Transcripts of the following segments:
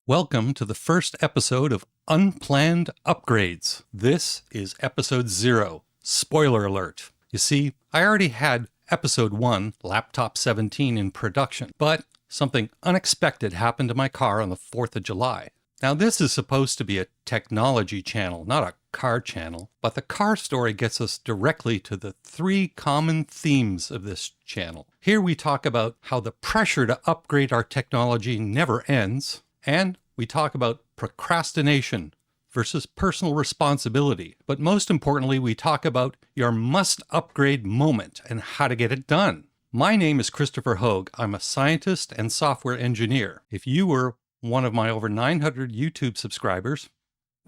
Welcome to the first episode of Unplanned Upgrades. This is episode 0. Spoiler alert. You see, I already had episode 1, Laptop 17, in production, but something unexpected happened to my car on the 4th of July. Now, this is supposed to be a technology channel, not a car channel, but the car story gets us directly to the 3 common themes of this channel. Here we talk about how the pressure to upgrade our technology never ends, and we talk about procrastination versus personal responsibility. But most importantly, we talk about your must-upgrade moment and how to get it done. My name is Christopher Hogue. I'm a scientist and software engineer. If you were one of my over 900 YouTube subscribers,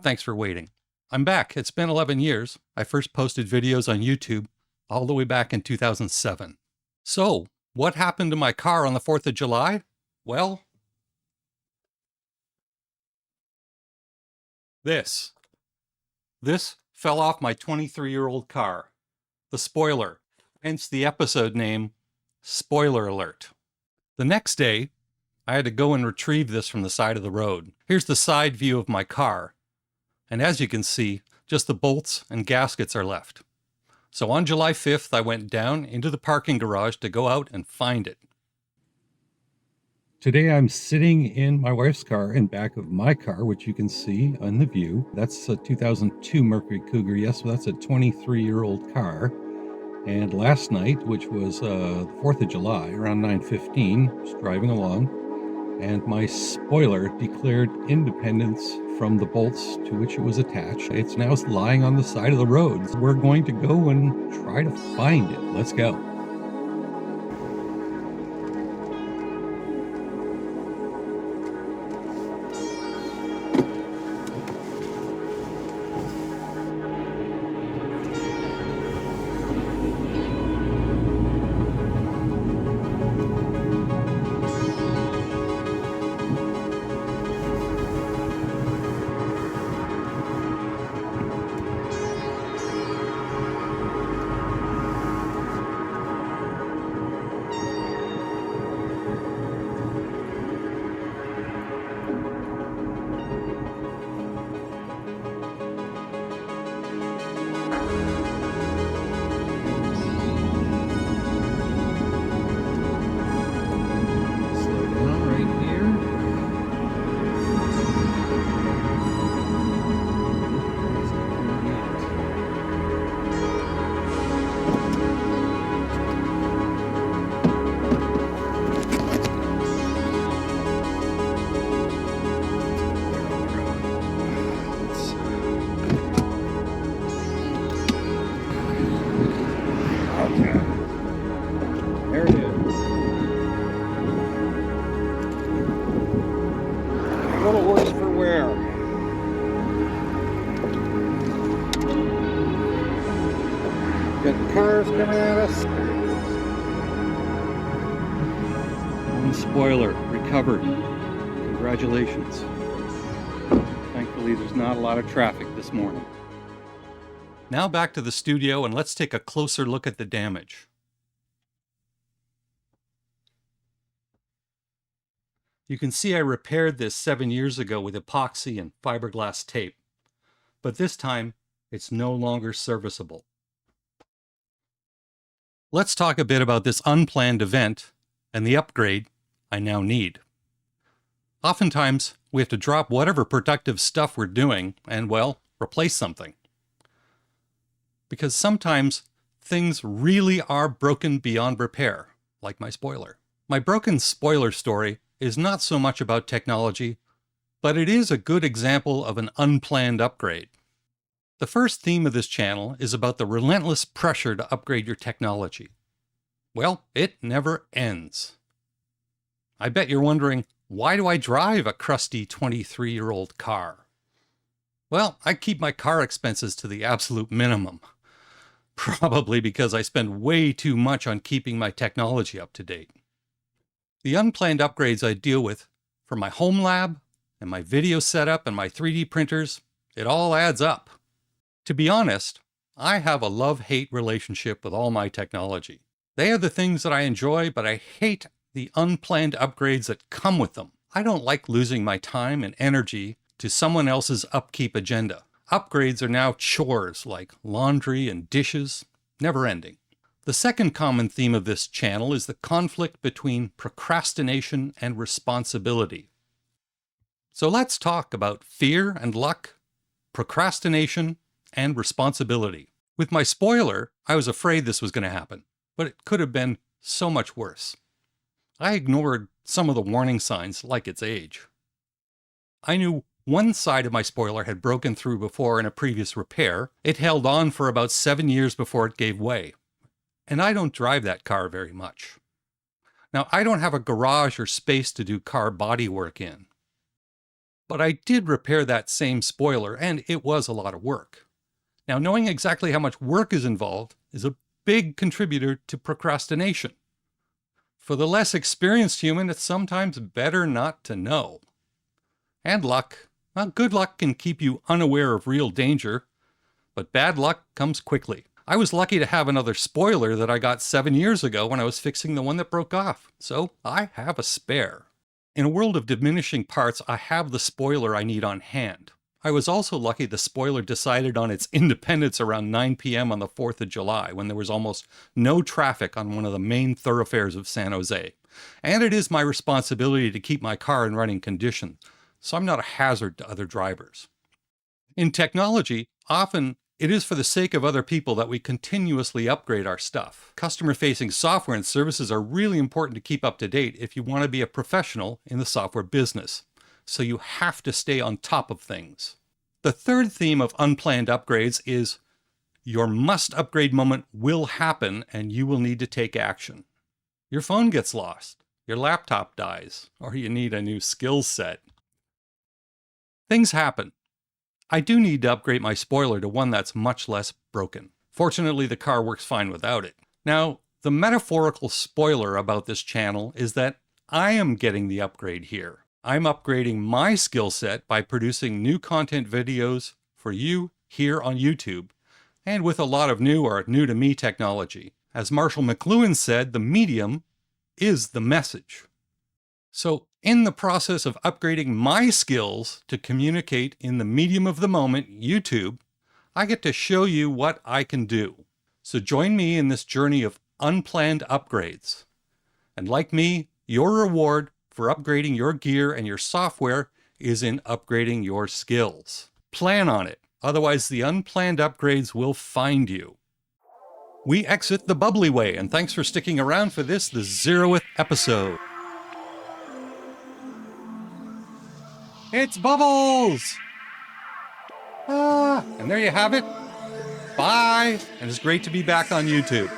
thanks for waiting. I'm back. It's been 11 years. I first posted videos on YouTube all the way back in 2007. So, what happened to my car on the 4th of July? Well, This fell off my 23-year-old car. The spoiler, hence the episode name, Spoiler Alert. The next day, I had to go and retrieve this from the side of the road. Here's the side view of my car. And as you can see, just the bolts and gaskets are left. So on July 5th, I went down into the parking garage to go out and find it. Today I'm sitting in my wife's car in back of my car, which you can see on the view. That's a 2002 Mercury Cougar. Yes, so that's a 23-year-old car. And last night, which was the 4th of July, around 9:15, I was driving along, and my spoiler declared independence from the bolts to which it was attached. It's now lying on the side of the road. So we're going to go and try to find it. Let's go. There it is. Little worse for wear. Got cars coming at us. One spoiler recovered. Congratulations. Thankfully, there's not a lot of traffic this morning. Now back to the studio, and let's take a closer look at the damage. You can see I repaired this 7 years ago with epoxy and fiberglass tape, but this time it's no longer serviceable. Let's talk a bit about this unplanned event and the upgrade I now need. Oftentimes, we have to drop whatever productive stuff we're doing and, well, replace something. Because sometimes things really are broken beyond repair, like my spoiler. My broken spoiler story is not so much about technology, but it is a good example of an unplanned upgrade. The first theme of this channel is about the relentless pressure to upgrade your technology. Well, it never ends. I bet you're wondering, why do I drive a crusty 23-year-old car? Well, I keep my car expenses to the absolute minimum. Probably because I spend way too much on keeping my technology up to date. The unplanned upgrades I deal with for my home lab and my video setup and my 3D printers, it all adds up. To be honest, I have a love-hate relationship with all my technology. They are the things that I enjoy, but I hate the unplanned upgrades that come with them. I don't like losing my time and energy to someone else's upkeep agenda. Upgrades are now chores like laundry and dishes, never ending. The second common theme of this channel is the conflict between procrastination and responsibility. So let's talk about fear and luck, procrastination, and responsibility. With my spoiler, I was afraid this was going to happen, but it could have been so much worse. I ignored some of the warning signs, like its age. I knew one side of my spoiler had broken through before in a previous repair. It held on for about 7 years before it gave way. And I don't drive that car very much. Now, I don't have a garage or space to do car body work in. But I did repair that same spoiler, and it was a lot of work. Now, knowing exactly how much work is involved is a big contributor to procrastination. For the less experienced human, it's sometimes better not to know. And luck. Well, good luck can keep you unaware of real danger, but bad luck comes quickly. I was lucky to have another spoiler that I got 7 years ago when I was fixing the one that broke off, so I have a spare. In a world of diminishing parts, I have the spoiler I need on hand. I was also lucky the spoiler decided on its independence around 9 p.m. on the 4th of July, when there was almost no traffic on one of the main thoroughfares of San Jose. And it is my responsibility to keep my car in running condition, so I'm not a hazard to other drivers. In technology, often it is for the sake of other people that we continuously upgrade our stuff. Customer-facing software and services are really important to keep up to date if you want to be a professional in the software business. So you have to stay on top of things. The third theme of unplanned upgrades is your must-upgrade moment will happen and you will need to take action. Your phone gets lost, your laptop dies, or you need a new skill set. Things happen. I do need to upgrade my spoiler to one that's much less broken. Fortunately, the car works fine without it. Now, the metaphorical spoiler about this channel is that I am getting the upgrade here. I'm upgrading my skill set by producing new content videos for you here on YouTube, and with a lot of new or new-to-me technology. As Marshall McLuhan said, the medium is the message. So, in the process of upgrading my skills to communicate in the medium of the moment, YouTube, I get to show you what I can do. So join me in this journey of unplanned upgrades. And like me, your reward for upgrading your gear and your software is in upgrading your skills. Plan on it, otherwise the unplanned upgrades will find you. We exit the bubbly way, and thanks for sticking around for this, the 0th episode. It's Bubbles! And there you have it. Bye! And it's great to be back on YouTube.